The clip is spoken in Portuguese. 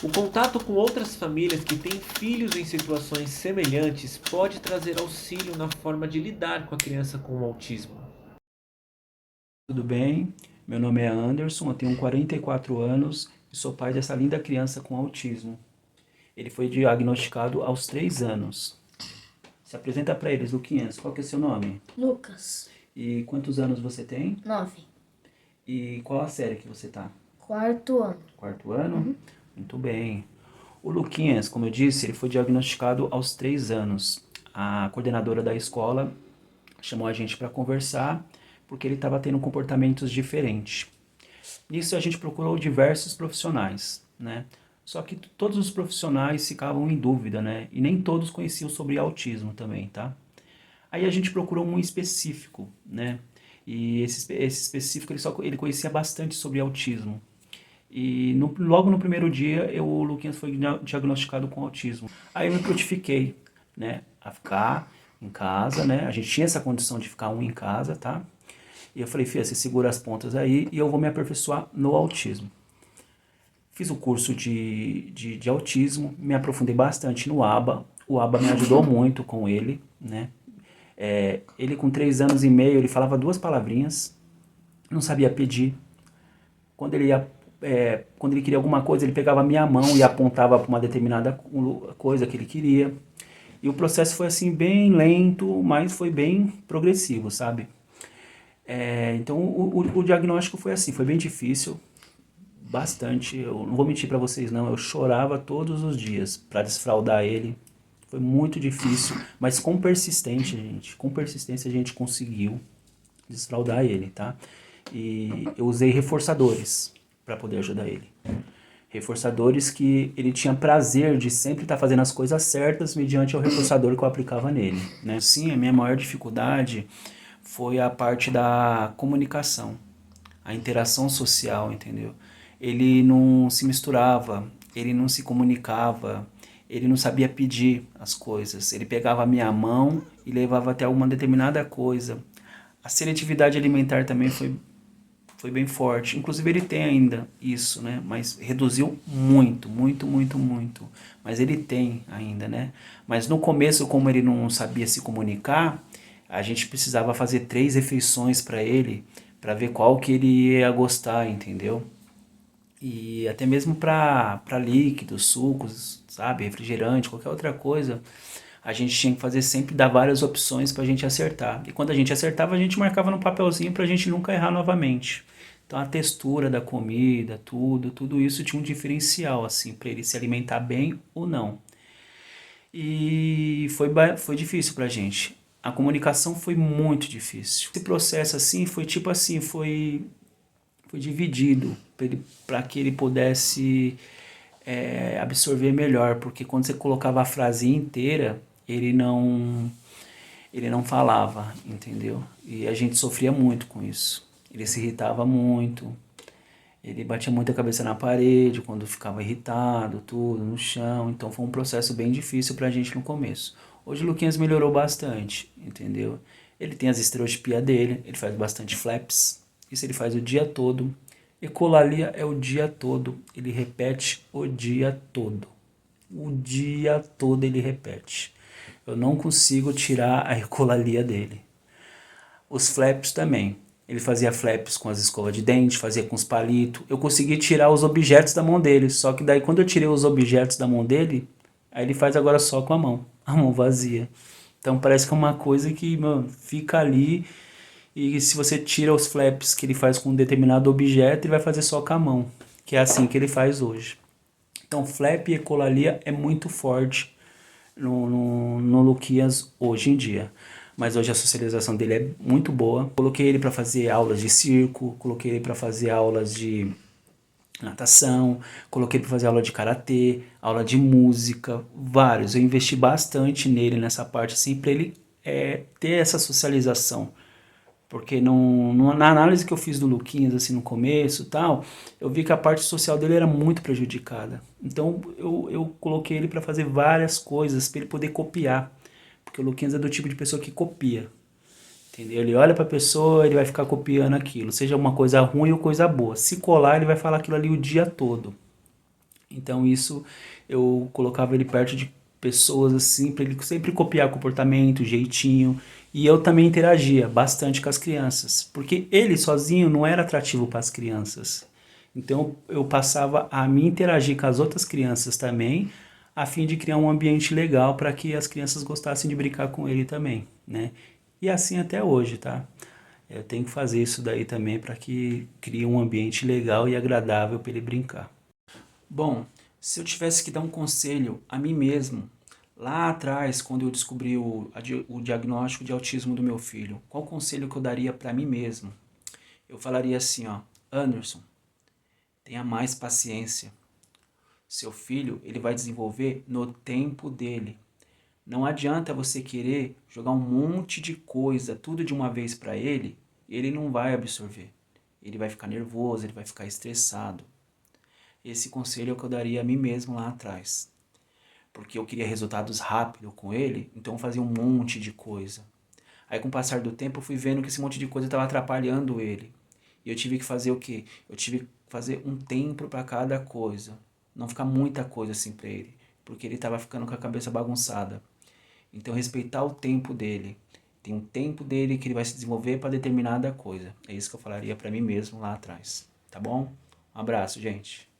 O contato com outras famílias que têm filhos em situações semelhantes pode trazer auxílio na forma de lidar com a criança com autismo. Tudo bem? Meu nome é Anderson, eu tenho 44 anos e sou pai dessa linda criança com autismo. Ele foi diagnosticado aos 3 anos. Se apresenta para eles, Luquinhas, qual que é o seu nome? Lucas, E quantos anos você tem? 9, E qual a série que você tá? quarto ano. Quarto ano? Muito bem. O Luquinhas, como eu disse, ele foi diagnosticado aos 3 anos. A coordenadora da escola chamou a gente para conversar porque ele estava tendo comportamentos diferentes. Nisso a gente procurou diversos profissionais, né? Só que todos os profissionais ficavam em dúvida, né? E nem todos conheciam sobre autismo também, tá? Aí a gente procurou um específico, né? E esse específico ele conhecia bastante sobre autismo. E logo no primeiro dia o Luquinhas foi diagnosticado com autismo. Aí eu me prontifiquei, né? A ficar em casa, né? A gente tinha essa condição de ficar um em casa, tá? E eu falei, Fia, você segura as pontas aí e eu vou me aperfeiçoar no autismo. Fiz o curso de autismo, me aprofundei bastante no ABA. O ABA me ajudou muito com ele, né? Ele com 3 anos e meio, ele falava 2 palavrinhas, não sabia pedir. Quando ele queria alguma coisa, ele pegava a minha mão e apontava para uma determinada coisa que ele queria. E o processo foi assim bem lento, mas foi bem progressivo, sabe? Então o diagnóstico foi assim, foi bem difícil, bastante. Eu não vou mentir para vocês não, eu chorava todos os dias para desfraldar ele. Foi muito difícil, mas com persistência, gente, com persistência a gente conseguiu desfraldar ele, tá? E eu usei reforçadores para poder ajudar ele. Reforçadores que ele tinha prazer de sempre estar fazendo as coisas certas mediante o reforçador que eu aplicava nele, né? Sim, a minha maior dificuldade foi a parte da comunicação, a interação social, entendeu? Ele não se misturava, ele não se comunicava, ele não sabia pedir as coisas. Ele pegava a minha mão e levava até alguma determinada coisa. A seletividade alimentar também foi bem forte. Inclusive ele tem ainda isso, né? Mas reduziu muito, muito, muito, muito. Mas ele tem ainda, né? Mas no começo, como ele não sabia se comunicar, a gente precisava fazer 3 refeições para ele, para ver qual que ele ia gostar, entendeu? E até mesmo para líquidos, sucos, sabe, refrigerante, qualquer outra coisa, a gente tinha que fazer sempre dar várias opções para a gente acertar. E quando a gente acertava, a gente marcava no papelzinho para a gente nunca errar novamente. Então a textura da comida, tudo isso tinha um diferencial assim para ele se alimentar bem ou não. E foi difícil pra gente. A comunicação foi muito difícil. Esse processo assim foi tipo assim, foi dividido para que ele pudesse absorver melhor, porque quando você colocava a frase inteira, ele não falava, entendeu? E a gente sofria muito com isso. Ele se irritava muito, ele batia muito a cabeça na parede quando ficava irritado, tudo, no chão. Então foi um processo bem difícil pra gente no começo. Hoje o Luquinhas melhorou bastante, entendeu? Ele tem as estereotipias dele, ele faz bastante flaps. Isso ele faz o dia todo. Ecolalia é o dia todo. Ele repete o dia todo. O dia todo ele repete. Eu não consigo tirar a ecolalia dele. Os flaps também. Ele fazia flaps com as escovas de dente, fazia com os palitos. Eu consegui tirar os objetos da mão dele. Só que daí quando eu tirei os objetos da mão dele, aí ele faz agora só com a mão vazia. Então parece que é uma coisa que, mano, fica ali e se você tira os flaps que ele faz com um determinado objeto, ele vai fazer só com a mão. Que é assim que ele faz hoje. Então flap e ecolalia é muito forte no Luquias hoje em dia. Mas hoje a socialização dele é muito boa. Coloquei ele para fazer aulas de circo, coloquei ele para fazer aulas de natação, coloquei para fazer aula de karatê, aula de música, vários. Eu investi bastante nele nessa parte assim para ele ter essa socialização. Porque na análise que eu fiz do Luquinhas assim no começo e tal, eu vi que a parte social dele era muito prejudicada. Então eu coloquei ele para fazer várias coisas para ele poder copiar. Porque o Luquinhas é do tipo de pessoa que copia. Entendeu? Ele olha para a pessoa, ele vai ficar copiando aquilo, seja uma coisa ruim ou coisa boa. Se colar, ele vai falar aquilo ali o dia todo. Então isso eu colocava ele perto de pessoas assim, para ele sempre copiar comportamento, jeitinho, e eu também interagia bastante com as crianças, porque ele sozinho não era atrativo para as crianças. Então eu passava a me interagir com as outras crianças também, a fim de criar um ambiente legal para que as crianças gostassem de brincar com ele também, né? E assim até hoje, tá? Eu tenho que fazer isso daí também para que crie um ambiente legal e agradável para ele brincar. Bom, se eu tivesse que dar um conselho a mim mesmo, lá atrás, quando eu descobri o diagnóstico de autismo do meu filho, qual conselho que eu daria para mim mesmo? Eu falaria assim, ó, Anderson, tenha mais paciência. Seu filho, ele vai desenvolver no tempo dele. Não adianta você querer jogar um monte de coisa, tudo de uma vez para ele não vai absorver. Ele vai ficar nervoso, ele vai ficar estressado. Esse conselho é o que eu daria a mim mesmo lá atrás. Porque eu queria resultados rápidos com ele, então eu fazia um monte de coisa. Aí com o passar do tempo eu fui vendo que esse monte de coisa estava atrapalhando ele. E eu tive que fazer o quê? Eu tive que fazer um tempo para cada coisa. Não ficar muita coisa assim para ele. Porque ele estava ficando com a cabeça bagunçada. Então respeitar o tempo dele. Tem um tempo dele que ele vai se desenvolver para determinada coisa. É isso que eu falaria para mim mesmo lá atrás. Tá bom? Um abraço, gente.